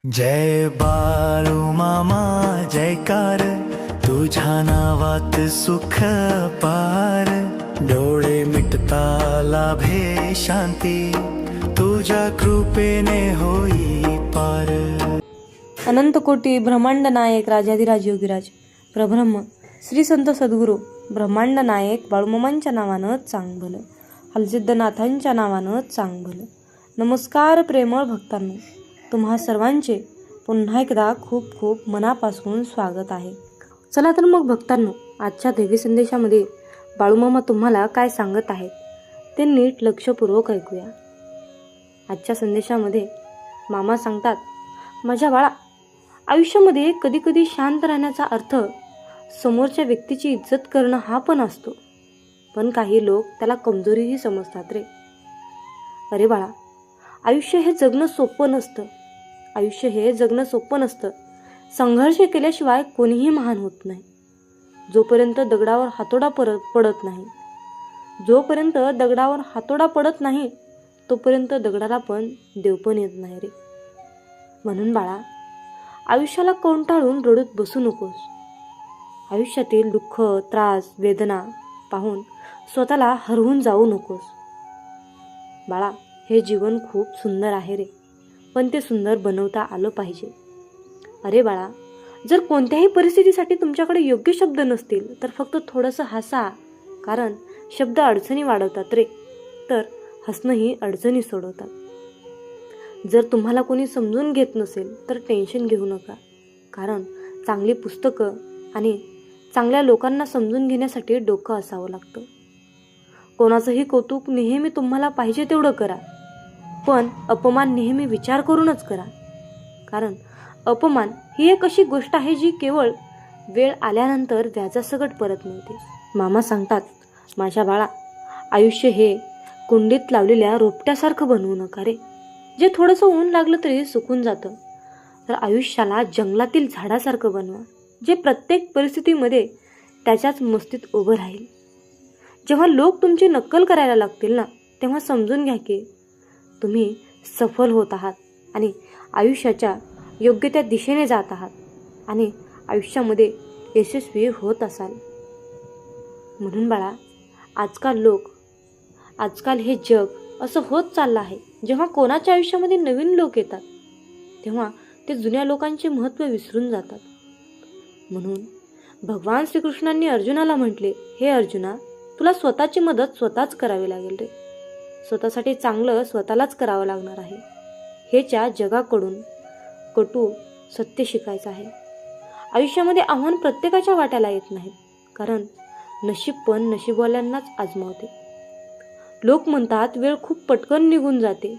जय बाळू मामा जयकार, तुझ्या नावात सुख पार, डोळे मिटता लाभे शांती, तुझ्या कृपेने होई पार। अनंत कोटी ब्रह्मांड नायक राजाधिराज योगीराज प्रब्रह्म श्री संत सद्गुरू ब्रह्मांड नायक बाळूमामांच्या नावानं चांग भलं, हलसिद्धनाथांच्या नावानं चांग भलं। नमस्कार प्रेमळ भक्तांनो, तुम्हा सर्वांचे पुन्हा एकदा खूप खूप मनापासून स्वागत आहे। चला तर मग भक्तांनो, आजच्या दैवी संदेशामध्ये बाळूमामा तुम्हाला काय सांगत आहेत ते नीट लक्षपूर्वक ऐकूया। आजच्या संदेशामध्ये मामा सांगतात, माझ्या बाळा, आयुष्यामध्ये कधी कधी शांत राहण्याचा अर्थ समोरच्या व्यक्तीची इज्जत करणं हा पण असतो, पण काही लोक त्याला कमजोरीही समजतात रे। अरे बाळा, आयुष्य हे जगणं सोपं नसतं, आयुष्य हे जगणं सोपं नसतं। संघर्ष केल्याशिवाय कोणीही महान होत नाही। जोपर्यंत दगडावर हातोडा पडत नाही, जोपर्यंत दगडावर हातोडा पडत नाही तोपर्यंत दगडाला पण देव पण येत नाही रे। म्हणून बाळा, आयुष्याला कंटाळून रडत बसू नकोस। आयुष्यातील दुःख, त्रास, वेदना पाहून स्वतःला हरवून जाऊ नकोस। बाळा, हे जीवन खूप सुंदर आहे रे, पण ते सुंदर बनवता आलं पाहिजे। अरे बाळा, जर कोणत्याही परिस्थितीसाठी तुमच्याकडे योग्य शब्द नसतील तर फक्त थोडंसं हसा, कारण शब्द अडचणी वाढवतात रे, तर हसणंही अडचणी सोडवतात। जर तुम्हाला कोणी समजून घेत नसेल तर टेन्शन घेऊ नका, कारण चांगली पुस्तकं आणि चांगल्या लोकांना समजून घेण्यासाठी डोकं असावं लागतं। कोणाचंही कौतुक नेहमी तुम्हाला पाहिजे तेवढं करा, पण अपमान नेहमी विचार करूनच करा, कारण अपमान ही एक अशी गोष्ट आहे जी केवळ वेळ आल्यानंतर व्याजासकट परत मिळते। मामा सांगतात, माझ्या बाळा, आयुष्य हे कुंडीत लावलेल्या रोपट्यासारखं बनवू नका रे, जे थोडंसं ऊन लागलं तरी सुकून जातं। तर आयुष्याला जंगलातील झाडासारखं बनवा, जे प्रत्येक परिस्थितीमध्ये त्याच्याच मस्तीत उभं राहील। जेव्हा लोक तुमची नक्कल करायला लागतील ना, तेव्हा समजून घ्या की तुम्ही सफल होत आहात आणि आयुष्याच्या योग्य त्या दिशेने जात आहात आणि आयुष्यामध्ये यशस्वी होत असाल। म्हणून बाळा, आजकाल हे जग असं होत चाललं आहे, जेव्हा कोणाच्या आयुष्यामध्ये नवीन लोक येतात तेव्हा ते जुन्या लोकांचे महत्त्व विसरून जातात। म्हणून भगवान श्रीकृष्णांनी अर्जुनाला म्हटले, हे अर्जुना, तुला स्वतःची मदत स्वतःच करावी लागेल रे। स्वतःसाठी चांगलं स्वतःलाच करावं लागणार आहे। हेच्या जगाकडून कटू सत्य शिकायचं आहे। आयुष्यामध्ये आव्हान प्रत्येकाच्या वाट्याला येत नाहीत, कारण नशीब पण नशीबवाल्यांनाच आजमावते। लोक म्हणतात वेळ खूप पटकन निघून जाते,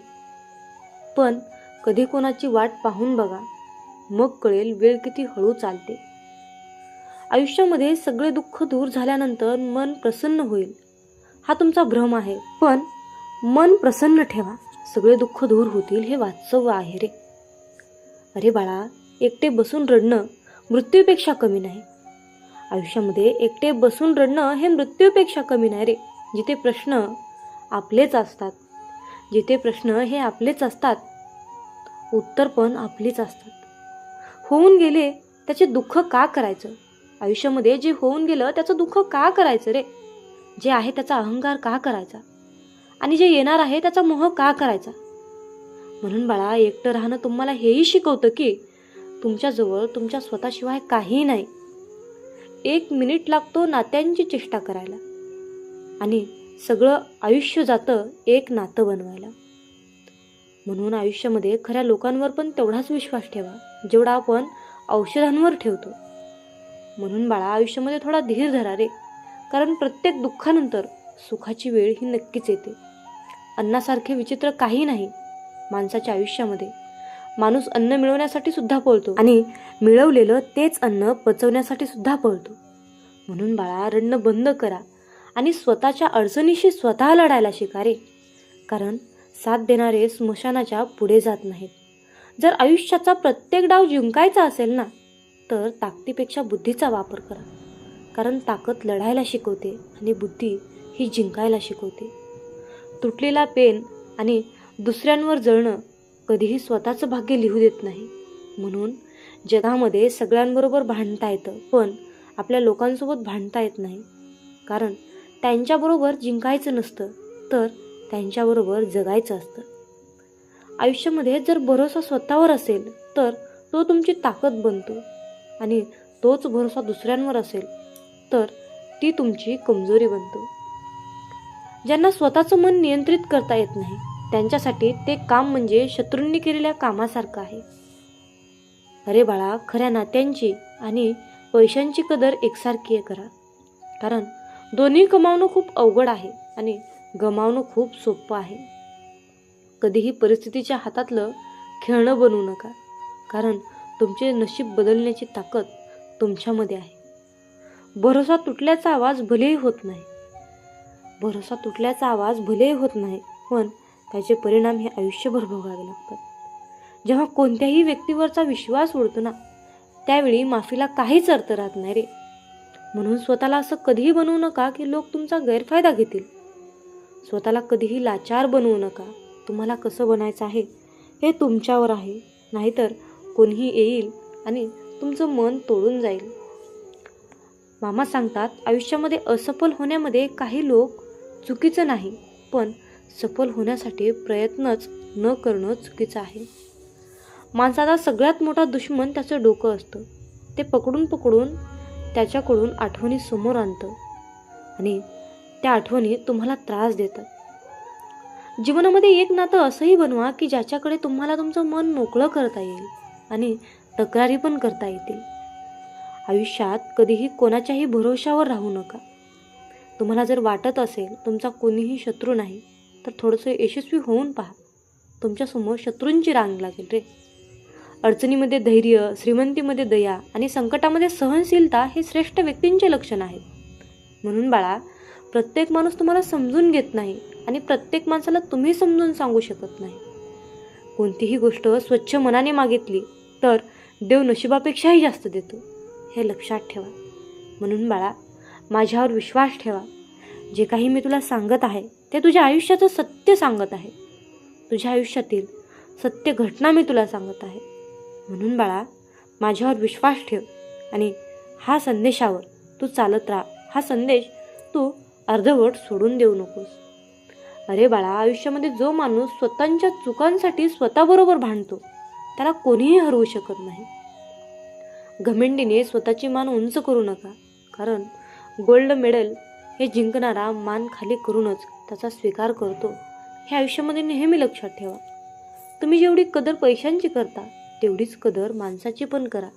पण कधी कोणाची वाट पाहून बघा, मग कळेल वेळ किती हळू चालते। आयुष्यामध्ये सगळे दुःख दूर झाल्यानंतर मन प्रसन्न होईल हा तुमचा भ्रम आहे, पण मन प्रसन्न ठेवा, सगळे दुःख दूर होतील हे वास्तव आहे रे। अरे बाळा, एकटे बसून रडणं मृत्यूपेक्षा कमी नाही। आयुष्यामध्ये एकटे बसून रडणं हे मृत्यूपेक्षा कमी नाही रे। जिथे प्रश्न आपलेच असतात, जिथे प्रश्न हे आपलेच असतात, उत्तर पण आपलीच असतात। होऊन गेले त्याचे दुःख का करायचं? आयुष्यामध्ये जे होऊन गेलं त्याचं दुःख का करायचं रे? जे आहे त्याचा अहंकार का करायचा? आणि जे येणार आहे त्याचा मोह का करायचा? म्हणून बाळा, एकटं राहणं तुम्हाला हेही शिकवतं की तुमच्याजवळ तुमच्या स्वतःशिवाय काही नाही। 1 मिनिट लागतो नात्यांची चेष्टा करायला आणि सगळं आयुष्य जातं एक नातं बनवायला। म्हणून आयुष्यामध्ये खऱ्या लोकांवर पण तेवढाच विश्वास ठेवा जेवढा आपण औषधांवर ठेवतो। म्हणून बाळा, आयुष्यामध्ये थोडा धीर धरा रे, कारण प्रत्येक दुःखानंतर सुखाची वेळ ही नक्कीच येते। अन्नासारखे विचित्र काही नाही माणसाच्या आयुष्यामध्ये। माणूस अन्न मिळवण्यासाठी सुद्धा पळतो आणि मिळवलेलं तेच अन्न पचवण्यासाठी सुद्धा पळतो। म्हणून बाळा, रडणं बंद करा आणि स्वतःच्या अडचणीशी स्वतः लढायला शिका रे, कारण साथ देणारे स्मशानाच्या पुढे जात नाहीत। जर आयुष्याचा प्रत्येक डाव जिंकायचा असेल ना, तर ताकदीपेक्षा बुद्धीचा वापर करा, कारण ताकद लढायला शिकवते आणि बुद्धी ही जिंकायला शिकवते। तुटलेला पेन आणि दुसऱ्यांवर जळणं कधीही स्वतःचं भाग्य लिहू देत नाही, म्हणून जगामध्ये सगळ्यांबरोबर भांडता येतं, पण आपल्या लोकांसोबत भांडता येत नाही. कारण त्यांच्याबरोबर जिंकायचं नसतं, तर त्यांच्याबरोबर जगायचं असतं. आयुष्यामध्ये जर भरोसा स्वतःवर असेल तर तो तुमची ताकद बनतो, आणि तोच भरोसा दुसऱ्यांवर असेल तर ती तुमची कमजोरी बनतो. ज्यांना स्वतःचं मन नियंत्रित करता येत नाही त्यांच्यासाठी ते काम म्हणजे शत्रूंनी केलेल्या कामासारखं आहे. अरे बाळा, खऱ्या नात्यांची आणि पैशांची कदर एकसारखी करा. कारण दोन्ही कमावणं खूप अवघड आहे आणि गमावणं खूप सोपं आहे. कधीही परिस्थितीच्या हातातलं खेळणं बनवू नका, कारण तुमचे नशीब बदलण्याची ताकद तुमच्यामध्ये आहे. भरोसा तुटल्याचा आवाज भलेही होत नाही, पण त्याचे परिणाम हे आयुष्यभर भोगावे लागतात. जेव्हा कोणत्याही व्यक्तीवरचा विश्वास उडतो ना, त्यावेळी माफीला काहीच अर्थ राहत नाही रे. म्हणून स्वतःला असं कधीही बनवू नका की लोक तुमचा गैरफायदा घेतील. स्वतःला कधीही लाचार बनवू नका. तुम्हाला कसं बनायचं आहे हे तुमच्यावर आहे, नाहीतर कोणीही येईल आणि तुमचं मन तोडून जाईल. मामा सांगतात, आयुष्यामध्ये असफल होण्यामध्ये काही लोक चुकीचं नाही, पण सफल होण्यासाठी प्रयत्नच न करणं चुकीचं आहे. माणसाचा सगळ्यात मोठा दुश्मन त्याचं डोकं असतं. ते पकडून त्याच्याकडून आठवणी समोर आणतं आणि त्या आठवणी तुम्हाला त्रास देतात. जीवनामध्ये एक नातं असंही बनवा की ज्याच्याकडे तुम्हाला तुमचं मन मोकळं करता येईल आणि तक्रारी पण करता येतील. आयुष्यात कधीही कोणाच्याही भरोशावर राहू नका. तुम्हाला जर वाटत असेल तुमचा कोणीही शत्रू नाही, तर थोडंसं यशस्वी होऊन पहा. तुमच्यासमोर शत्रूंची रांग लागेल रे. अडचणीमध्ये धैर्य, श्रीमंतीमध्ये दया आणि संकटामध्ये सहनशीलता हे श्रेष्ठ व्यक्तींचे लक्षण आहेत. म्हणून बाळा, प्रत्येक माणूस तुम्हाला समजून घेत नाही आणि प्रत्येक माणसाला तुम्ही समजून सांगू शकत नाही. कोणतीही गोष्ट स्वच्छ मनाने मागितली तर देव नशिबापेक्षाही जास्त देतो, हे लक्षात ठेवा. म्हणून बाळा, माझ्यावर विश्वास ठेवा. जे काही मी तुला सांगत आहे ते तुझ्या आयुष्याचं सत्य सांगत आहे. तुझ्या आयुष्यातील सत्य घटना मी तुला सांगत आहे. म्हणून बाळा, माझ्यावर विश्वास ठेव आणि हा संदेशावर तू चालत राहा. हा संदेश तू अर्धवट सोडून देऊ नकोस. अरे बाळा, आयुष्यामध्ये जो माणूस स्वतःच्या चुकांसाठी स्वतःबरोबर भांडतो त्याला कोणीही हरवू शकत नाही. घमेंडीने स्वतःची मान उंच करू नका, कारण गोल्ड मेडल हे जिंकणारा मान खाली करूनच त्याचा स्वीकार करतो. हे आयुष्यामध्ये नेहमी लक्षात ठेवा. तुम्ही जेवढी कदर पैशांची करता तेवढीच कदर माणसाची पण करा.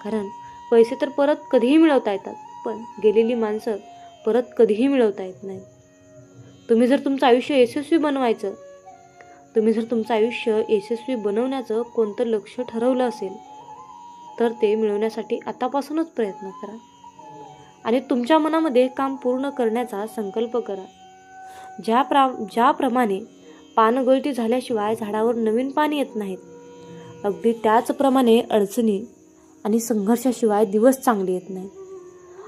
कारण पैसे तर परत कधीही मिळवता येतात, पण गेलेली माणसं परत कधीही मिळवता येत नाही. तुम्ही जर तुमचं आयुष्य यशस्वी बनवण्याचं कोणतं लक्ष्य ठरवलं असेल तर ते मिळवण्यासाठी आतापासूनच प्रयत्न करा आणि तुमच्या मनामध्ये काम पूर्ण करण्याचा संकल्प करा. ज्याप्रमाणे पानगळती झाल्याशिवाय झाडावर नवीन पान येत नाहीत, अगदी त्याचप्रमाणे अडचणी आणि संघर्षाशिवाय दिवस चांगले येत नाहीत.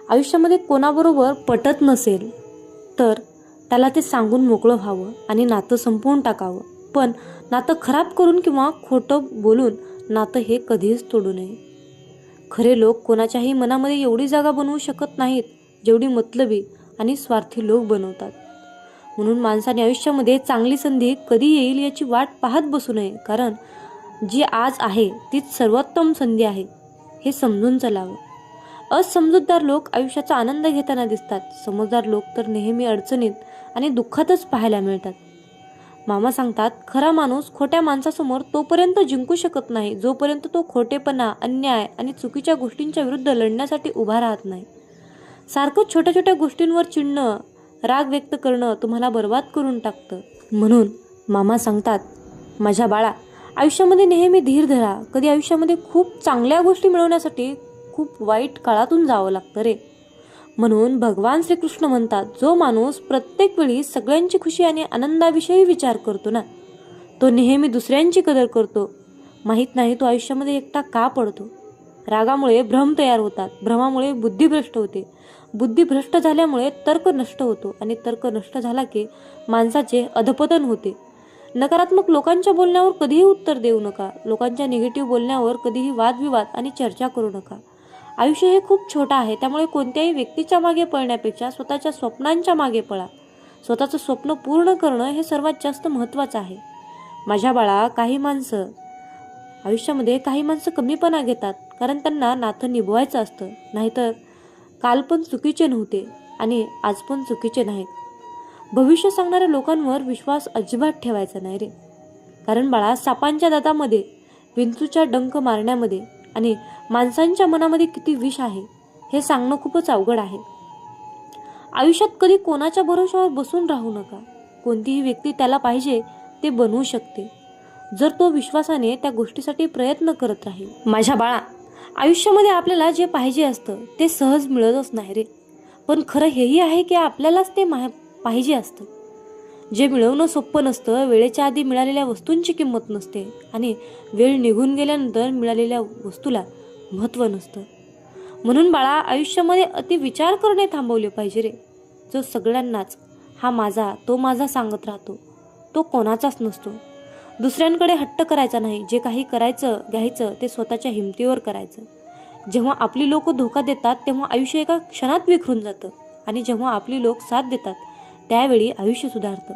आयुष्यामध्ये कोणाबरोबर पटत नसेल तर त्याला ते सांगून मोकळं व्हावं आणि नातं संपवून टाकावं. पण नातं खराब करून किंवा खोटं बोलून नातं हे कधीच तोडू नये. खरे लोक कोणाच्याही मनामध्ये एवढी जागा बनवू शकत नाहीत जेवढी मतलबी आणि स्वार्थी लोक बनवतात. म्हणून माणसाने आयुष्यामध्ये चांगली संधी कधी येईल याची वाट पाहत बसू नये, कारण जी आज आहे तीच सर्वोत्तम संधी आहे हे समजून चालावं. असमजूतदार लोक आयुष्याचा आनंद घेताना दिसतात, समजदार लोक तर नेहमी अडचणीत आणि दुःखातच पाहायला मिळतात. मामा सांगतात, खरा माणूस खोट्या माणसासमोर तोपर्यंत जिंकू शकत नाही जोपर्यंत तो खोटेपणा, अन्याय आणि चुकीच्या गोष्टींच्या विरुद्ध लढण्यासाठी उभा राहत नाही. सारखं छोट्या छोट्या गोष्टींवर चिडणं, राग व्यक्त करणं तुम्हाला बर्बाद करून टाकतं. म्हणून मामा सांगतात, माझ्या बाळा, आयुष्यामध्ये नेहमी धीर धरा. कधी आयुष्यामध्ये खूप चांगल्या गोष्टी मिळवण्यासाठी खूप वाईट काळातून जावं लागतं रे. म्हणून भगवान श्रीकृष्ण म्हणतात, जो माणूस प्रत्येक वेळी सगळ्यांची खुशी आणि आनंदाविषयी विचार करतो ना, तो नेहमी दुसऱ्यांची कदर करतो. माहीत नाही तो आयुष्यामध्ये एकटा का पडतो. रागामुळे भ्रम तयार होतात, भ्रमामुळे बुद्धी भ्रष्ट होते, बुद्धी भ्रष्ट झाल्यामुळे तर्क नष्ट होतो आणि तर्क नष्ट झाला की माणसाचे अधपतन होते. नकारात्मक लोकांच्या बोलण्यावर कधीही उत्तर देऊ नका. लोकांच्या निगेटिव्ह बोलण्यावर कधीही वादविवाद आणि चर्चा करू नका. आयुष्य हे खूप छोटं आहे, त्यामुळे कोणत्याही व्यक्तीच्या मागे पळण्यापेक्षा स्वतःच्या स्वप्नांच्या मागे पळा. स्वतःचं स्वप्न पूर्ण करणं हे सर्वात जास्त महत्त्वाचं आहे. माझ्या बाळा, आयुष्यामध्ये काही माणसं कमीपणा घेतात कारण त्यांना नातं निभवायचं असतं. नाहीतर काल पण चुकीचे नव्हते आणि आज पण चुकीचे नाहीत. भविष्य सांगणाऱ्या लोकांवर विश्वास अजिबात ठेवायचा नाही रे. कारण बाळा, सापांच्या दातामध्ये, विंचूच्या डंक मारण्यामध्ये आणि माणसांच्या मनामध्ये किती विष आहे हे सांगणं खूपच अवघड आहे. आयुष्यात कधी कोणाच्या भरोशावर बसून राहू नका. कोणतीही व्यक्ती त्याला पाहिजे ते बनवू शकते, जर तो विश्वासाने त्या गोष्टीसाठी प्रयत्न करत राहील. माझ्या बाळा, आयुष्यामध्ये आपल्याला जे पाहिजे असतं ते सहज मिळतच नाही रे. पण खरं हेही आहे की आपल्यालाच ते पाहिजे असतं. जे मिळवणं सोपं नसतं. वेळेच्या आधी मिळालेल्या वस्तूंची किंमत नसते आणि वेळ निघून गेल्यानंतर मिळालेल्या वस्तूला महत्त्व नसतं. म्हणून बाळा, आयुष्यामध्ये अति विचार करणे थांबवले पाहिजे रे. जो सगळ्यांनाच हा माझा, तो माझा सांगत राहतो, तो कोणाचाच नसतो. दुसऱ्यांकडे हट्ट करायचा नाही. जे काही करायचं घ्यायचं ते स्वतःच्या हिमतीवर करायचं. जेव्हा आपली लोक धोका देतात तेव्हा आयुष्य एका क्षणात विखरून जातं आणि जेव्हा आपली लोक साथ देतात त्यावेळी आयुष्य सुधारतं.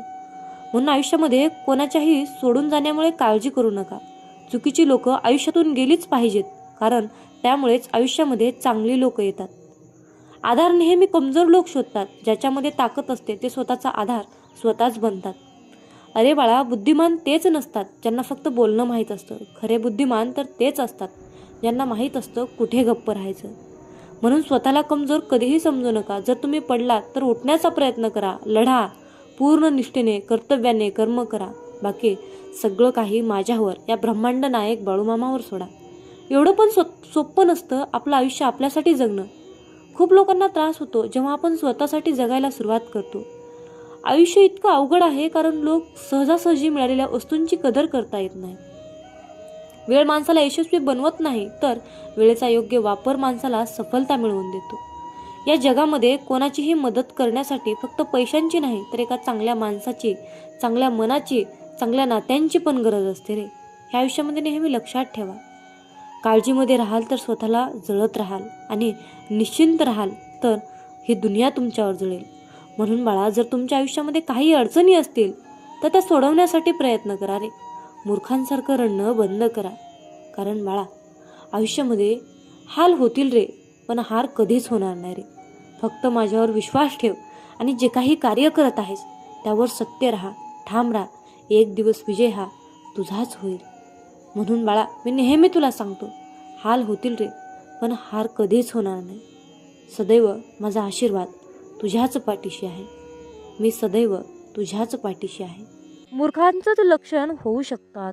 म्हणून आयुष्यामध्ये कोणाच्याही सोडून जाण्यामुळे काळजी करू नका. चुकीची लोक आयुष्यातून गेलीच पाहिजेत, कारण त्यामुळेच आयुष्यामध्ये चांगली लोक येतात. आधार नेहमी कमजोर लोक शोधतात. ज्याच्यामध्ये ताकद असते ते स्वतःचा आधार स्वतःच बनतात. अरे बाळा, बुद्धिमान तेच नसतात ज्यांना फक्त बोलणं माहीत असतं. खरे बुद्धिमान तर तेच असतात ज्यांना माहीत असतं कुठे गप्प राहायचं. म्हणून स्वतःला कमजोर कधीही समजू नका. जर तुम्ही पडलात तर उठण्याचा प्रयत्न करा, लढा, पूर्ण निष्ठेने, कर्तव्याने कर्म करा. बाकी सगळं काही माझ्यावर, या ब्रह्मांड नायक बाळूमामावर सोडा. एवढं पण सोपं नसतं आपलं आयुष्य आपल्यासाठी जगणं. खूप लोकांना त्रास होतो जेव्हा आपण स्वतःसाठी जगायला सुरुवात करतो. आयुष्य इतकं अवघड आहे कारण लोक सहजासहजी मिळालेल्या वस्तूंची कदर करता येत नाही. वेळ माणसाला यशस्वी बनवत नाही, तर वेळेचा योग्य वापर माणसाला सफलता मिळवून देतो. या जगामध्ये कोणाचीही मदत करण्यासाठी फक्त पैशांची नाही तर एका चांगल्या माणसाची, चांगल्या मनाची, चांगल्या नात्यांची पण गरज असते रे. ह्या आयुष्यामध्ये नेहमी लक्षात ठेवा. काळजीमध्ये राहाल तर स्वतःला जळत राहाल आणि निश्चिंत राहाल तर ही दुनिया तुमच्यावर जळेल. म्हणून बाळा, जर तुमच्या आयुष्यामध्ये काही अडचणी असतील तर त्या सोडवण्यासाठी प्रयत्न करा रे. मूर्खांसारखं रडणं बंद करा. कारण बाळा, आयुष्यामध्ये हाल होतील रे, पण हार कधीच होणार नाही रे. फक्त माझ्यावर विश्वास ठेव आणि जे काही कार्य करत आहेस त्यावर सत्य राहा, ठाम राहा. एक दिवस विजय हा तुझाच होईल. म्हणून बाळा, मी नेहमी तुला सांगतो, हाल होतील रे, पण हार कधीच होणार नाही. सदैव माझा आशीर्वाद तुझ्याच पाठीशी आहे. मी सदैव तुझ्याच पाठीशी आहे. मूर्खांचंच लक्षण होऊ शकतात.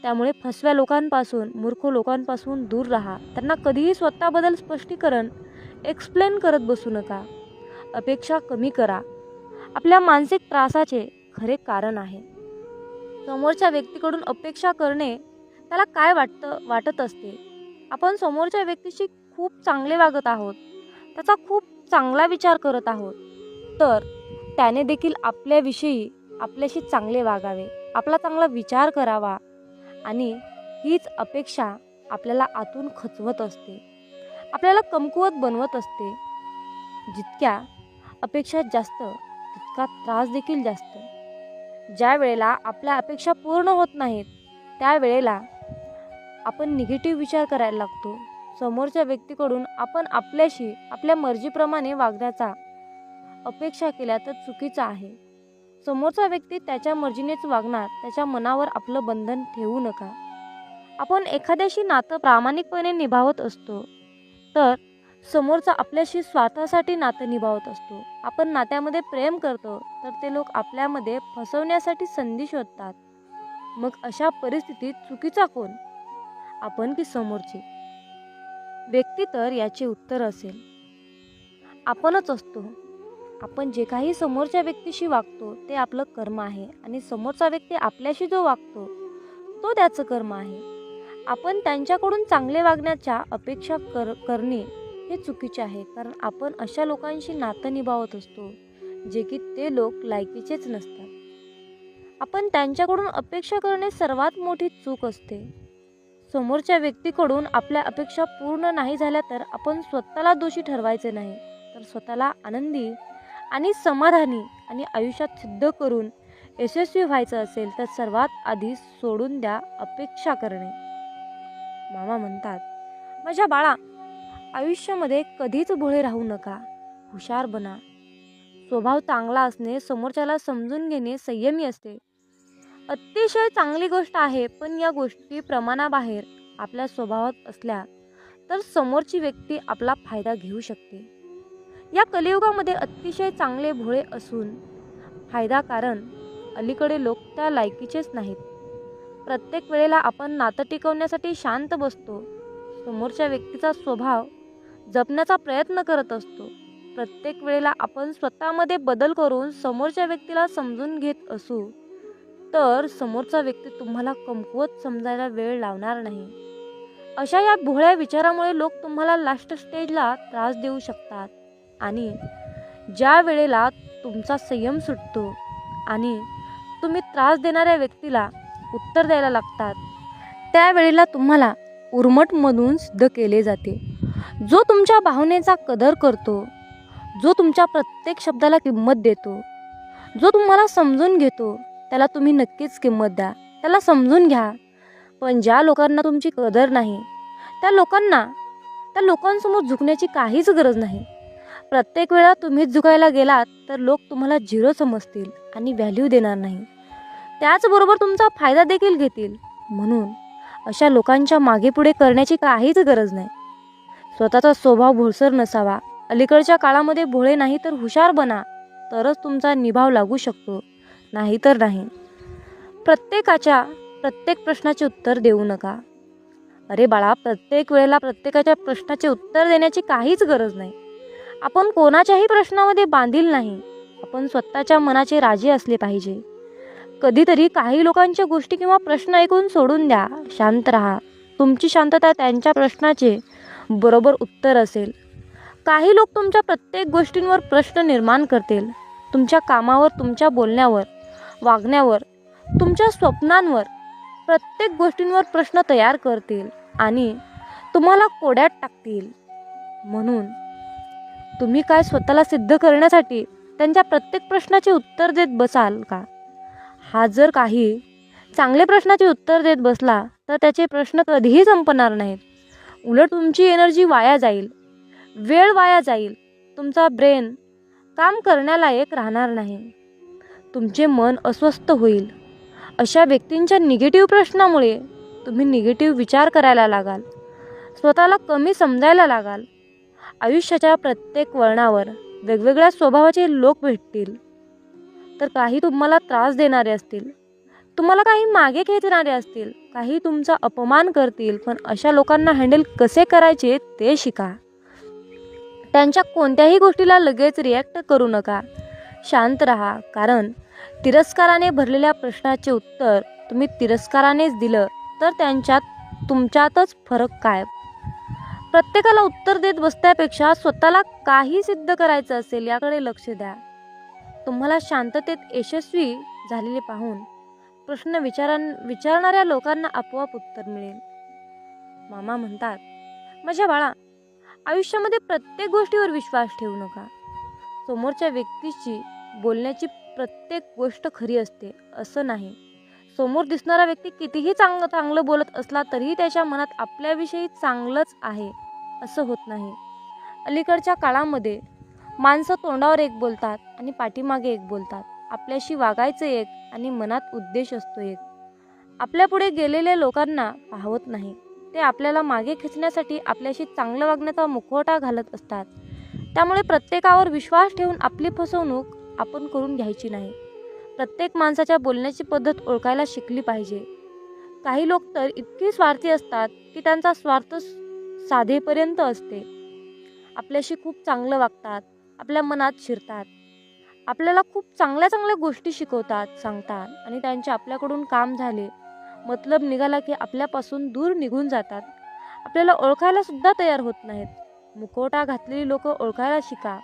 त्यामुळे फसव्या लोकांपासून, मूर्ख लोकांपासून दूर राहा. त्यांना कधीही स्वतःबद्दल स्पष्टीकरण एक्सप्लेन करत बसू नका. अपेक्षा कमी करा. आपल्या मानसिक त्रासाचे खरे कारण आहे. समोरच्या व्यक्तीकडून अपेक्षा करणे त्याला काय वाटत असते. आपण समोरच्या व्यक्तीशी खूप चांगले वागत आहोत, त्याचा खूप चांगला विचार करत आहोत, तर त्याने देखील आपल्याविषयी आपल्याशी चांगले वागावे, आपला चांगला विचार करावा. आणि हीच अपेक्षा आपल्याला आतून खचवत असते, आपल्याला कमकुवत बनवत असते. जितक्या अपेक्षा जास्त तितका त्रास देखील जास्त. ज्या वेळेला आपल्या अपेक्षा पूर्ण होत नाहीत त्यावेळेला आपण निगेटिव्ह विचार करायला लागतो. समोरच्या व्यक्तीकडून आपण आपल्याशी आपल्या मर्जीप्रमाणे वागण्याचा अपेक्षा केल्या तर चुकीचं आहे. समोरचा व्यक्ती त्याच्या मर्जीनेच वागणार, त्याच्या मनावर आपलं बंधन ठेवू नका. आपण एखाद्याशी नातं प्रामाणिकपणे निभावत असतो तर समोरचा आपल्याशी स्वार्थासाठी नातं निभावत असतो. आपण नात्यामध्ये प्रेम करतो तर ते लोक आपल्यामध्ये फसवण्यासाठी संधी शोधतात. मग अशा परिस्थितीत चुकीचा कोण, आपण की समोरचे व्यक्ती? तर याचे उत्तर असेल आपणच असतो. आपण जे काही समोरच्या व्यक्तीशी वागतो ते आपलं कर्म आहे आणि समोरचा व्यक्ती आपल्याशी जो वागतो तो त्याचं कर्म आहे. आपण त्यांच्याकडून चांगले वागण्याच्या अपेक्षा करणे हे चुकीचे आहे, कारण आपण अशा लोकांशी नातं निभावत असतो जे की ते लोक लायकीचेच नसतात. आपण त्यांच्याकडून अपेक्षा करणे सर्वात मोठी चूक असते. समोरच्या व्यक्तीकडून आपल्या अपेक्षा पूर्ण नाही झाल्या तर आपण स्वतःला दोषी ठरवायचे नाही, तर स्वतःला आनंदी आणि समाधानी आणि आयुष्यात सिद्ध करून यशस्वी व्हायचं असेल तर सर्वात आधी सोडून द्या अपेक्षा करणे. मामा म्हणतात, माझ्या बाळा, आयुष्यामध्ये कधीच भोळे राहू नका, हुशार बना. स्वभाव चांगला असणे, समोरच्याला समजून घेणे संयमी असते. अतिशय चांगली गोष्ट आहे, पण या गोष्टी प्रमाणाबाहेर आपल्या स्वभावात असल्या तर समोरची व्यक्ती आपला फायदा घेऊ शकते. या कलियुगामध्ये अतिशय चांगले भोळे असून फायदा, कारण अलीकडे लोक त्या लायकीचेच नाहीत. प्रत्येक वेळेला आपण नातं टिकवण्यासाठी शांत बसतो, समोरच्या व्यक्तीचा स्वभाव जपण्याचा प्रयत्न करत असतो. प्रत्येक वेळेला आपण स्वतःमध्ये बदल करून समोरच्या व्यक्तीला समजून घेत असू तर समोरचा व्यक्ती तुम्हाला कमकुवत समजायला वेळ लावणार नाही. अशा या भोळ्या विचारामुळे लोक तुम्हाला लास्ट स्टेजला त्रास देऊ शकतात आणि ज्या वेळेला तुमचा संयम सुटतो आणि तुम्ही त्रास देणाऱ्या व्यक्तीला उत्तर द्यायला लागतात त्यावेळेला तुम्हाला उर्मटमधून सिद्ध केले जाते. जो तुमच्या भावनेचा कदर करतो, जो तुमच्या प्रत्येक शब्दाला किंमत देतो, जो तुम्हाला समजून घेतो, त्याला तुम्ही नक्कीच किंमत द्या, त्याला समजून घ्या. पण ज्या लोकांना तुमची कदर नाही त्या लोकांसमोर झुकण्याची काहीच गरज नाही. प्रत्येक वेळा तुम्हीच झुकायला गेलात तर लोक तुम्हाला झिरो समजतील आणि व्हॅल्यू देणार नाही. त्याचबरोबर तुमचा फायदा देखील घेतील. म्हणून अशा लोकांच्या मागेपुढे करण्याची काहीच गरज नाही. स्वतःचा स्वभाव भोळसर नसावा. अलीकडच्या काळामध्ये भोळे नाही तर हुशार बना, तरच तुमचा निभाव लागू शकतो, नाही तर नाही. प्रत्येक प्रश्नाचे उत्तर देऊ नका. अरे बाळा, प्रत्येक वेळेला प्रत्येकाच्या प्रश्नाचे उत्तर देण्याची काहीच गरज नाही. आपण कोणाच्याही प्रश्नामध्ये बांधील नाही. आपण स्वतःच्या मनाचे राजे असले पाहिजे. कधीतरी काही लोकांच्या गोष्टी किंवा प्रश्न ऐकून सोडून द्या. शांत राहा. तुमची शांतता त्यांच्या प्रश्नाचे बरोबर उत्तर असेल. काही लोक तुमच्या प्रत्येक गोष्टींवर प्रश्न निर्माण करतील. तुमच्या कामावर, तुमच्या बोलण्यावर, वागण्यावर, तुमच्या स्वप्नांवर, प्रत्येक गोष्टींवर प्रश्न तयार करतील आणि तुम्हाला कोड्यात टाकतील. म्हणून तुम्ही काय स्वतःला सिद्ध करण्यासाठी त्यांच्या प्रत्येक प्रश्नाचे उत्तर देत बसाल का? हा जर काही चांगले प्रश्नाचे उत्तर देत बसला तर त्याचे प्रश्न कधीही संपणार नाहीत. उलट तुमची एनर्जी वाया जाईल, वेळ वाया जाईल, तुमचा ब्रेन काम करण्यालायक राहणार नाही, तुमचे मन अस्वस्थ होईल. अशा व्यक्तींच्या निगेटिव्ह प्रश्नामुळे तुम्ही निगेटिव्ह विचार करायला लागाल, स्वतःला कमी समजायला लागाल. आयुष्याच्या प्रत्येक वळणावर वेगवेगळ्या स्वभावाचे लोक भेटतील. तर काही तुम्हाला त्रास देणारे असतील, तुम्हाला काही मागे खेचणारे असतील, काही तुमचा अपमान करतील. पण अशा लोकांना हँडल कसे करायचे ते शिका. त्यांच्या कोणत्याही गोष्टीला लगेच रिॲक्ट करू नका. शांत राहा. कारण तिरस्काराने भरलेल्या प्रश्नाचे उत्तर तुम्ही तिरस्कारानेच दिलं तर तुमच्यातच फरक काय? प्रत्येकाला उत्तर देत बसण्यापेक्षा स्वतःला काही सिद्ध करायचं असेल याकडे लक्ष द्या. तुम्हाला शांततेत यशस्वी झालेले पाहून प्रश्न विचारणाऱ्या लोकांना आपोआप उत्तर मिळेल. मामा म्हणतात, माझ्या बाळा, आयुष्यामध्ये प्रत्येक गोष्टीवर विश्वास ठेवू नका. समोरच्या व्यक्तीची बोलण्याची प्रत्येक गोष्ट खरी असते असं नाही. समोर दिसणारा व्यक्ती कितीही चांगलं बोलत असला तरीही त्याच्या मनात आपल्याविषयी चांगलंच आहे असं होत नाही. अलीकडच्या काळामध्ये माणसं तोंडावर एक बोलतात आणि पाठीमागे एक बोलतात. आपल्याशी वागायचं एक आणि मनात उद्देश असतो एक. आपल्यापुढे गेलेल्या लोकांना पाहवत नाही. ते आपल्याला मागे खेचण्यासाठी आपल्याशी चांगलं वागण्याचा मुखवटा घालत असतात. त्यामुळे प्रत्येकावर विश्वास ठेवून आपली फसवणूक आपण करून घ्यायची नाही. प्रत्येक माणसाच्या बोलण्याची पद्धत ओळखायला शिकली पाहिजे. काही लोक तर इतके स्वार्थी असतात की त्यांचा स्वार्थ साधेपर्यंत असते. आपल्याशी खूप चांगलं वागतात, आपल्या मनात शिरतात, आपल्याला खूप चांगल्या गोष्टी शिकवतात, सांगतात आणि त्यांचे आपल्याकडून काम झाले, मतलब निघाला की आपल्यापासून दूर निघून जातात. आपल्याला ओळखायला सुद्धा तयार होत नाहीत. मुखवटा घातलेली लोक ओळखायला शिका.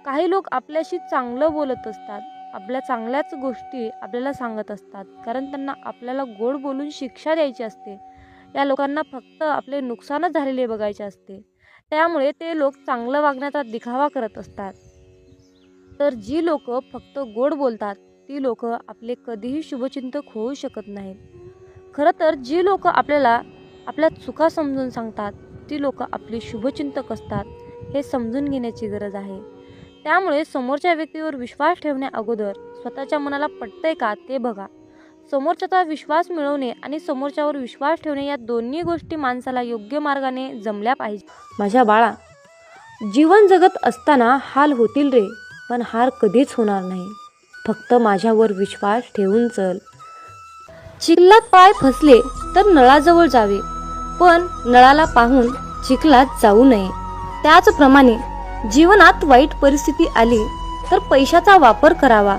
काही लोक आपल्याशी चांगलं बोलत असतात, आपल्या चांगल्याच गोष्टी आपल्याला सांगत असतात, कारण त्यांना आपल्याला गोड बोलून शिक्षा द्यायची असते. या लोकांना फक्त आपले नुकसानच झालेले बघायचे असते, त्यामुळे ते लोक चांगलं वागण्याचा दिखावा करत असतात. तर जी लोक फक्त गोड बोलतात ती लोक आपले कधीही शुभचिंतक होऊ शकत नाहीत. खरं तर जी लोक आपल्याला आपल्या चुका समजून सांगतात ती लोक आपली शुभचिंतक असतात, हे समजून घेण्याची गरज आहे. त्यामुळे समोरच्या व्यक्तीवर विश्वास ठेवण्या अगोदर स्वतःच्या मनाला पटतंय का ते बघा. समोरच्याचा विश्वास मिळवणे आणि समोरच्यावर विश्वास ठेवणे या दोन्ही गोष्टी माणसाला योग्य मार्गाने जमल्या पाहिजे. माझ्या बाळा, जीवन जगत असताना हाल होतील रे, पण हार कधीच होणार नाही. फक्त माझ्यावर विश्वास ठेवून चल. चिखलात पाय फसले तर नळाजवळ जावे, पण नळाला पाहून चिखलात जाऊ नये. त्याचप्रमाणे जीवनात वाईट परिस्थिती आली तर पैशाचा वापर करावा,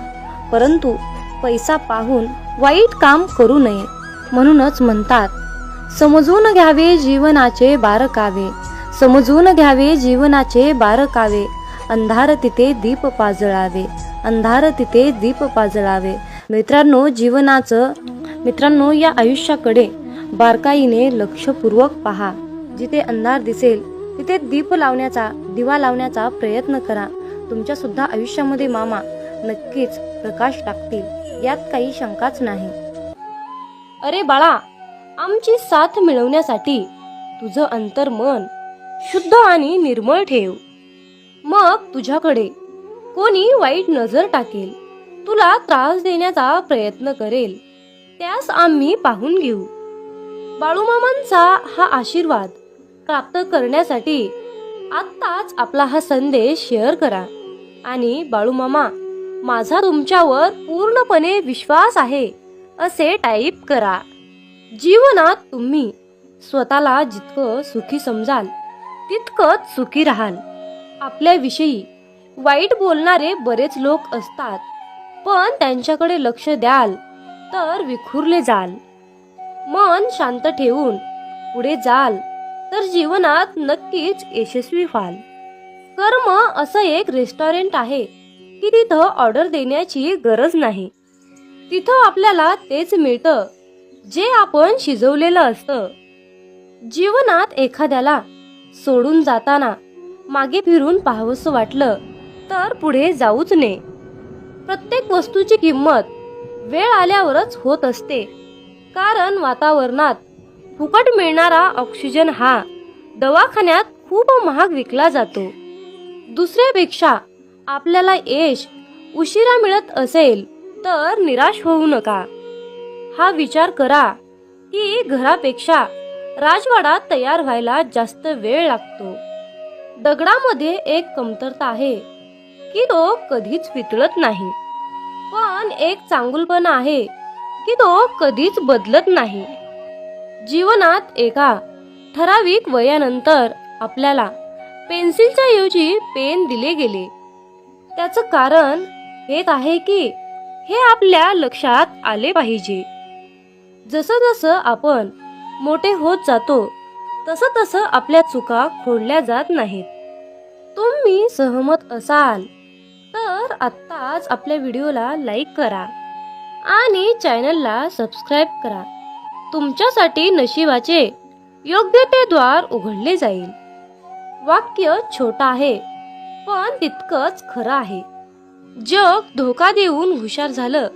परंतु पैसा पाहून वाईट काम करू नये. म्हणूनच म्हणतात, समजून घ्यावे जीवनाचे बारकावे, समजून घ्यावे जीवनाचे बारकावे, अंधार तिथे दीप पाजळावे, अंधार तिथे दीप पाजळावे. मित्रांनो, या आयुष्याकडे बारकाईने लक्षपूर्वक पहा. जिथे अंधार दिसेल तिथे दिवा लावण्याचा प्रयत्न करा. तुमच्या सुद्धा आयुष्यामध्ये मामा नक्कीच प्रकाश टाकतील, यात काही शंकाच नाही. अरे बाळा, आमची साथ मिळवण्यासाठी तुझं अंतर्मन शुद्ध आणि निर्मळ ठेव. मग तुझ्याकडे कोणी वाईट नजर टाकेल, तुला त्रास देण्याचा प्रयत्न करेल, त्यास आम्ही पाहून घेऊ. बाळूमामांचा हा आशीर्वाद प्राप्त करण्यासाठी आत्ताच आपला हा संदेश शेअर करा आणि बाळूमामा, माझा तुमच्यावर पूर्णपणे विश्वास आहे असे टाईप करा. जीवनात तुम्ही स्वतःला जितकं सुखी समजाल तितकंच सुखी राहाल. आपल्याविषयी वाईट बोलणारे बरेच लोक असतात, पण त्यांच्याकडे लक्ष द्याल तर विखुरले जाल. मन शांत ठेवून पुढे जाल तर जीवनात नक्कीच यशस्वी व्हाल. कर्म असं एक रेस्टॉरंट आहे की तिथं ऑर्डर देण्याची गरज नाही. तिथं आपल्याला तेच मिळतं जे आपण शिजवलेलं असतं. जीवनात एखाद्याला सोडून जाताना मागे फिरून पाहावंसं वाटलं तर पुढे जाऊच नये. प्रत्येक वस्तूची किंमत वेळ आल्यावरच होत असते, कारण वातावरणात फुकट मिळणारा ऑक्सिजन हा दवाखान्यात खूप महाग विकला जातो. दुसऱ्यापेक्षा आपल्याला यश उशिरा मिळत असेल तर निराश होऊ नका. हा विचार करा की घरापेक्षा राजवाडा तयार व्हायला जास्त वेळ लागतो. दगडामध्ये एक कमतरता आहे की तो कधीच वितळत नाही, पण एक चांगुलपणा आहे की तो कधीच बदलत नाही. जीवनात एका ठराविक वयानंतर आपल्याला पेन्सिलच्या ऐवजी पेन दिले गेले. त्याचं कारण हेच आहे की हे आपल्या लक्षात आले पाहिजे. जसं जसं आपण मोठे होत जातो तसं तसं आपल्या चुका खोडल्या जात नाहीत. तुम्ही सहमत असाल तर आत्ताच आपल्या व्हिडिओला लाईक करा आणि चॅनलला सबस्क्राईब करा. तुमच्यासाठी नशिबाचे योग्य ते द्वार उघडले जाईल. वाक्य छोटं आहे पण तितकंच खरं आहे. जग धोका देऊन हुशार झालं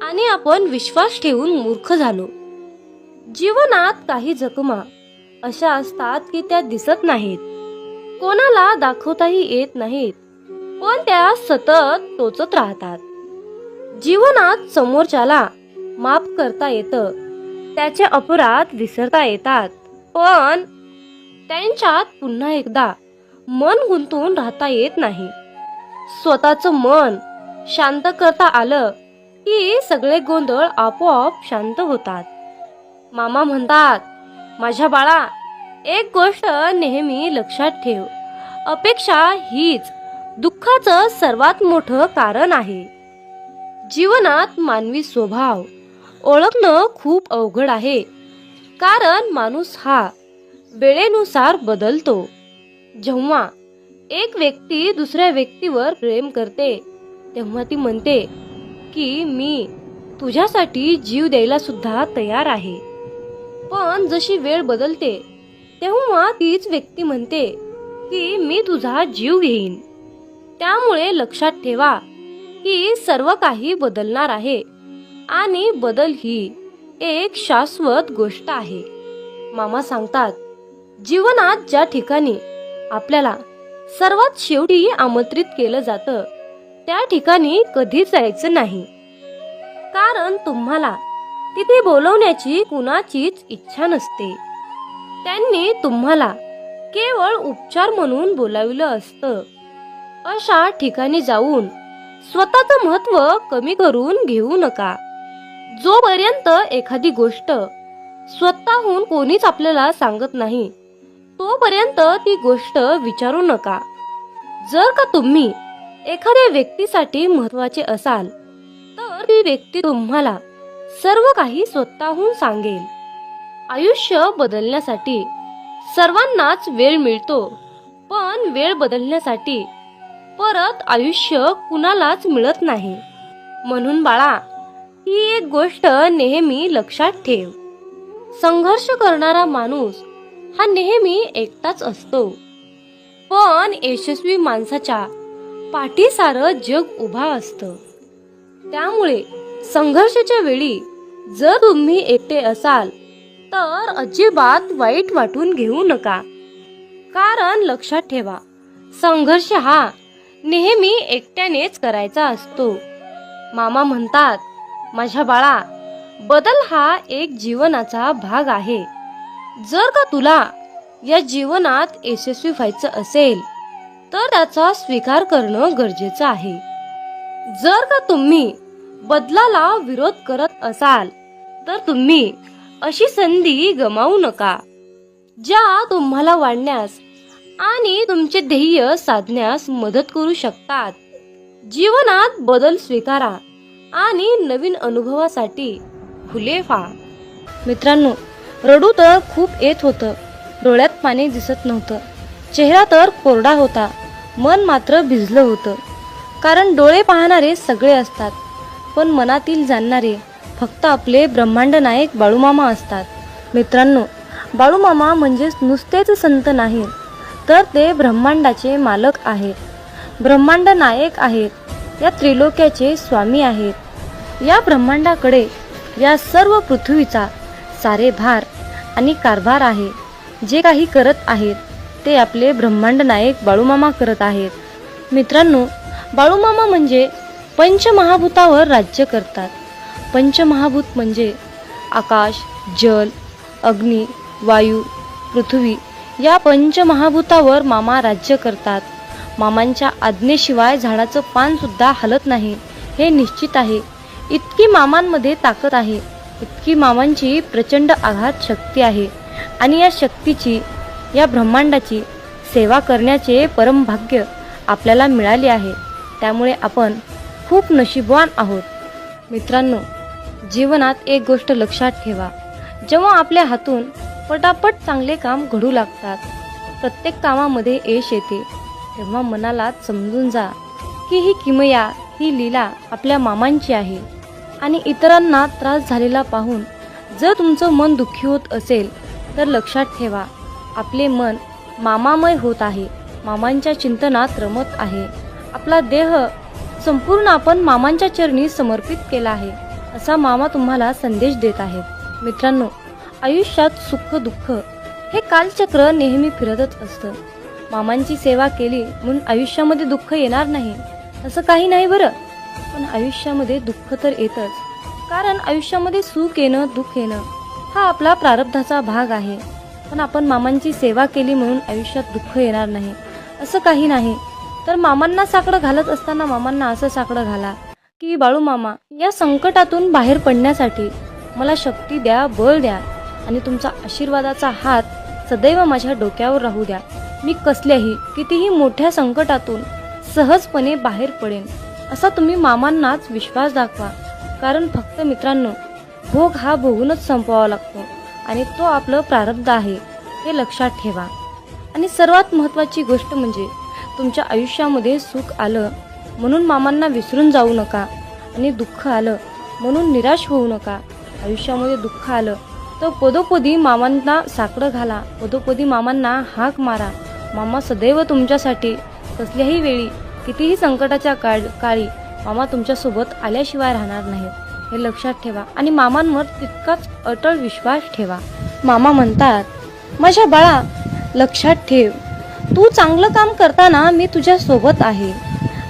आणि आपण विश्वास ठेवून मूर्ख झालो. जीवनात काही जखमा अशा असतात की त्या दिसत नाहीत, कोणाला दाखवताही येत नाहीत, पण त्या सतत टोचत राहतात. जीवनात समोरच्याला माफ करता येतं, त्याचे अपराध विसरता येतात, पण त्यांच्यात पुन्हा एकदा मन गुंतून राहता येत नाही. स्वतःचं मन शांत करता आलं की सगळे गोंधळ आपोआप शांत होतात. मामा म्हणतात, माझ्या बाळा, एक गोष्ट नेहमी लक्षात ठेव, अपेक्षा हीच दुःखाचं सर्वात मोठं कारण आहे. जीवनात मानवी स्वभाव ओळखणं खूप अवघड आहे, कारण माणूस हा वेळेनुसार बदलतो. जेव्हा एक व्यक्ती दुसऱ्या व्यक्तीवर प्रेम करते तेव्हा ती म्हणते की मी तुझ्यासाठी जीव द्यायला सुद्धा तयार आहे. पण जशी वेळ बदलते तेव्हा तीच व्यक्ती म्हणते की मी तुझा जीव घेईन. त्यामुळे लक्षात ठेवा की सर्व काही बदलणार आहे आणि बदल ही एक शाश्वत गोष्ट आहे. मामा सांगतात, जीवनात ज्या ठिकाणी आपल्याला सर्वात शेवटी आमंत्रित केलं जातं त्या ठिकाणी कधीच जायचं नाही, कारण तुम्हाला तिथे बोलवण्याची कुणाचीच इच्छा नसते. त्यांनी तुम्हाला केवळ उपचार म्हणून बोलाविलं असतं. अशा ठिकाणी जाऊन स्वतःचं महत्त्व कमी करून घेऊ नका. जोपर्यंत एखादी गोष्ट स्वतःहून कोणीच आपल्याला सांगत नाही तोपर्यंत ती गोष्ट विचारू नका. जर का तुम्ही एखाद्या व्यक्तीसाठी महत्त्वाचे असाल तर ती व्यक्ती तुम्हाला सर्व काही स्वतःहून सांगेल. आयुष्य बदलण्यासाठी सर्वांनाच वेळ मिळतो, पण वेळ बदलण्यासाठी परत आयुष्य कुणालाच मिळत नाही. म्हणून बाळा, ही एक गोष्ट नेहमी लक्षात ठेव. संघर्ष करणारा माणूस हा नेहमी एकटाच असतो, पण यशस्वी माणसाच्या पाठी सारं जग उभा असतं. त्यामुळे संघर्षाच्या वेळी जर तुम्ही एकटे असाल तर अजिबात वाईट वाटून घेऊ नका, कारण लक्षात ठेवा, संघर्ष हा नेहमी एकट्यानेच करायचा असतो. मामा म्हणतात, माझ्या बाळा, बदल हा एक जीवनाचा भाग आहे. जर का तुला या जीवनात यशस्वी व्हायचं असेल तर त्याचा स्वीकार करणं गरजेचं आहे. जर का तुम्ही बदलाला विरोध करत असाल तर तुम्ही अशी संधी गमावू नका, ज्या तुम्हाला वाढण्यास आणि तुमचे ध्येय साधण्यास मदत करू शकतात. जीवनात बदल स्वीकारा आणि नवीन अनुभवासाठी खुले व्हा. मित्रांनो, रडू तर खूप येत होतं, डोळ्यात पाणी दिसत नव्हतं, चेहरा तर कोरडा होता, मन मात्र भिजलं होतं. कारण डोळे पाहणारे सगळे असतात, पण मनातील जाणणारे फक्त आपले ब्रह्मांड नायक बाळूमामा असतात. मित्रांनो, बाळूमामा म्हणजेच नुसतेच संत नाहीत, तर ते ब्रह्मांडाचे मालक आहेत, ब्रह्मांड नायक आहेत, या त्रिलोक्याचे स्वामी आहेत. या ब्रह्मांडाकडे या सर्व पृथ्वीचा सारे भार आणि कारभार आहे. जे काही करत आहेत ते आपले ब्रह्मांड नायक बाळूमामा करत आहेत. मित्रांनो, बाळूमामा म्हणजे पंचमहाभूतावर राज्य करतात. पंचमहाभूत म्हणजे आकाश, जल, अग्नी, वायू, पृथ्वी या पंचमहाभूतावर मामा राज्य करतात. मामांच्या आज्ञेशिवाय झाडाचं पान सुद्धा हलत नाही हे निश्चित आहे. इतकी मामांमध्ये ताकद आहे, इतकी मामांची प्रचंड आघात शक्ती आहे आणि या शक्तीची, या ब्रह्मांडाची सेवा करण्याचे परमभाग्य आपल्याला मिळाले आहे. त्यामुळे आपण खूप नशीबवान आहोत. मित्रांनो, जीवनात एक गोष्ट लक्षात ठेवा, जेव्हा आपल्या हातून पटापट चांगले काम घडू लागतात, प्रत्येक कामामध्ये यश येते, तेव्हा मनाला समजून जा की ही किमया, ही लीला आपल्या मामांची आहे. आणि इतरांना त्रास झालेला पाहून जर तुमचं मन दुःखी होत असेल तर लक्षात ठेवा, आपले मन मामामय होत आहे, मामांच्या चिंतनात रमत आहे. आपला देह संपूर्ण आपण मामांच्या चरणी समर्पित केला आहे, असा मामा तुम्हाला संदेश देत आहेत. मित्रांनो, आयुष्यात सुख दुःख हे कालचक्र नेहमी फिरतच असतं. मामांची सेवा केली म्हणून आयुष्यामध्ये दुःख येणार नाही असं काही नाही बरं, पण आयुष्यामध्ये दुःख तर येतच, कारण आयुष्यामध्ये सुख येणं, दुःख येणं हा आपला प्रारब्धाचा भाग आहे. पण आपण मामांची सेवा केली म्हणून आयुष्यात दुःख येणार नाही असं काही नाही. तर मामांना साकडं घालत असताना मामांना असं साकडं घाला की बाळूमामा, या संकटातून बाहेर पडण्यासाठी मला शक्ती द्या, बळ द्या आणि तुमचा आशीर्वादाचा हात सदैव माझ्या डोक्यावर राहू द्या. मी कसल्याही कितीही मोठ्या संकटातून सहजपणे बाहेर पडेन असा तुम्ही मामांनाच विश्वास दाखवा. कारण फक्त मित्रांनो, भोग हा भोगूनच संपवावा लागतो आणि तो आपलं प्रारब्ध आहे हे लक्षात ठेवा. आणि सर्वात महत्त्वाची गोष्ट म्हणजे तुमच्या आयुष्यामध्ये सुख आलं म्हणून मामांना विसरून जाऊ नका. आणि दुःख आलं म्हणून निराश होऊ नका. आयुष्यामध्ये दुःख आलं तर पदोपदी मामांना साकडं घाला, पदोपदी मामांना हाक मारा. मामा सदैव तुमच्यासाठी कसल्याही वेळी कितीही संकटाच्या काळी मामा तुमच्यासोबत आल्याशिवाय राहणार नाहीत हे लक्षात ठेवा आणि मामांवर तितकाच अटळ विश्वास ठेवा. मामा म्हणतात, माझ्या बाळा लक्षात ठेव, तू चांगलं काम करताना मी तुझ्या सोबत आहे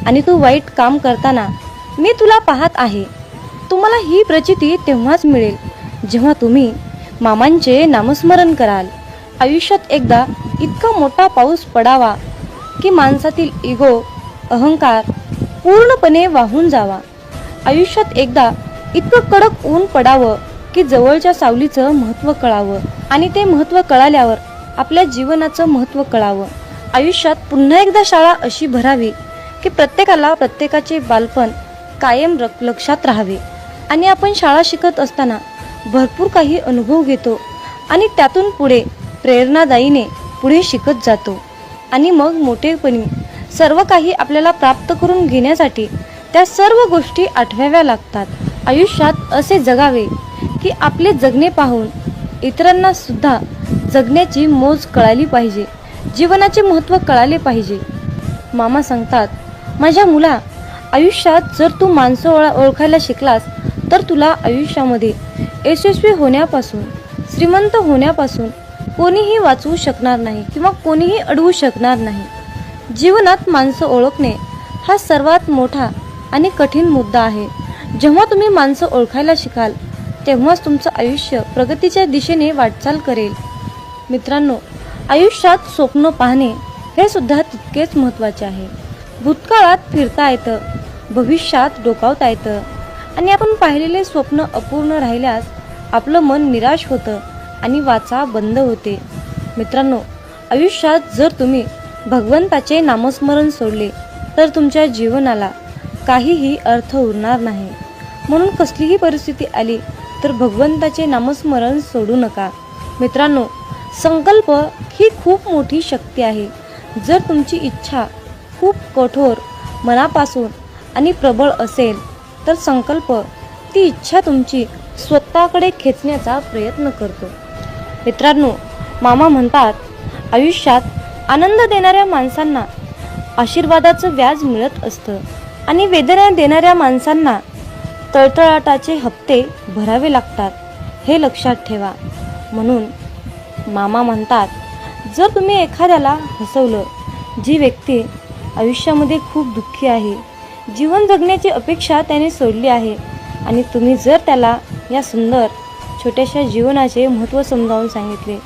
आणि तू वाईट काम करताना मी तुला पाहत आहे. तुम्हाला ही प्रचिती तेव्हाच मिळेल जेव्हा तुम्ही मामांचे नामस्मरण कराल. आयुष्यात एकदा इतका मोठा पाऊस पडावा की माणसातील इगो अहंकार पूर्णपणे वाहून जावा. आयुष्यात एकदा इतकं कडक ऊन पडावं की जवळच्या सावलीचं महत्त्व कळावं आणि ते महत्त्व कळाल्यावर आपल्या जीवनाचं महत्त्व कळावं. आयुष्यात पुन्हा एकदा शाळा अशी भरावी की प्रत्येकाला प्रत्येकाचे बालपण कायम लक्षात राहावे आणि आपण शाळा शिकत असताना भरपूर काही अनुभव घेतो आणि त्यातून पुढे प्रेरणादायीने पुढे शिकत जातो आणि मग मोठेपणी सर्व काही आपल्याला प्राप्त करून घेण्यासाठी त्या सर्व गोष्टी आठवाव्या लागतात. आयुष्यात असे जगावे की आपले जगणे पाहून इतरांना सुद्धा जगण्याची मोज कळाली पाहिजे, जीवनाचे महत्त्व कळाले पाहिजे. मामा सांगतात, माझ्या मुला, आयुष्यात जर तू माणसं ओळखायला शिकलास तर तुला आयुष्यामध्ये यशस्वी होण्यापासून, श्रीमंत होण्यापासून कोणीही वाचवू शकणार नाही किंवा कोणीही अडवू शकणार नाही. जीवनात माणसं ओळखणे हा सर्वात मोठा आणि कठीण मुद्दा आहे. जेव्हा तुम्ही माणसं ओळखायला शिकाल तेव्हाच तुमचं आयुष्य प्रगतीच्या दिशेने वाटचाल करेल. मित्रांनो, आयुष्यात स्वप्न पाहणे हे सुद्धा तितकेच महत्त्वाचे आहे. भूतकाळात फिरता येतं, भविष्यात डोकावता येतं आणि आपण पाहिलेले स्वप्न अपूर्ण राहिल्यास आपलं मन निराश होतं आणि वाचा बंद होते. मित्रांनो, आयुष्यात जर तुम्ही भगवंताचे नामस्मरण सोडले तर तुमच्या जीवनाला काहीही अर्थ उरणार नाही. म्हणून कसलीही परिस्थिती आली तर भगवंताचे नामस्मरण सोडू नका. मित्रांनो, संकल्प ही खूप मोठी शक्ती आहे. जर तुमची इच्छा खूप कठोर, मनापासून आणि प्रबळ असेल तर संकल्प ती इच्छा तुमची स्वतःकडे खेचण्याचा प्रयत्न करतो. मित्रांनो, मामा म्हणतात, आयुष्यात आनंद देणाऱ्या माणसांना आशीर्वादाचं व्याज मिळत असतं आणि वेदना देणाऱ्या माणसांना तळतळाटाचे हप्ते भरावे लागतात हे लक्षात ठेवा. म्हणून मामा म्हणतात, जर तुम्ही एखाद्याला हसवलं, जी व्यक्ती आयुष्यामध्ये खूप दुःखी आहे, जीवन जगण्याची अपेक्षा त्याने सोडली आहे आणि तुम्ही जर त्याला या सुंदर छोट्याशा जीवनाचे महत्त्व समजावून सांगितले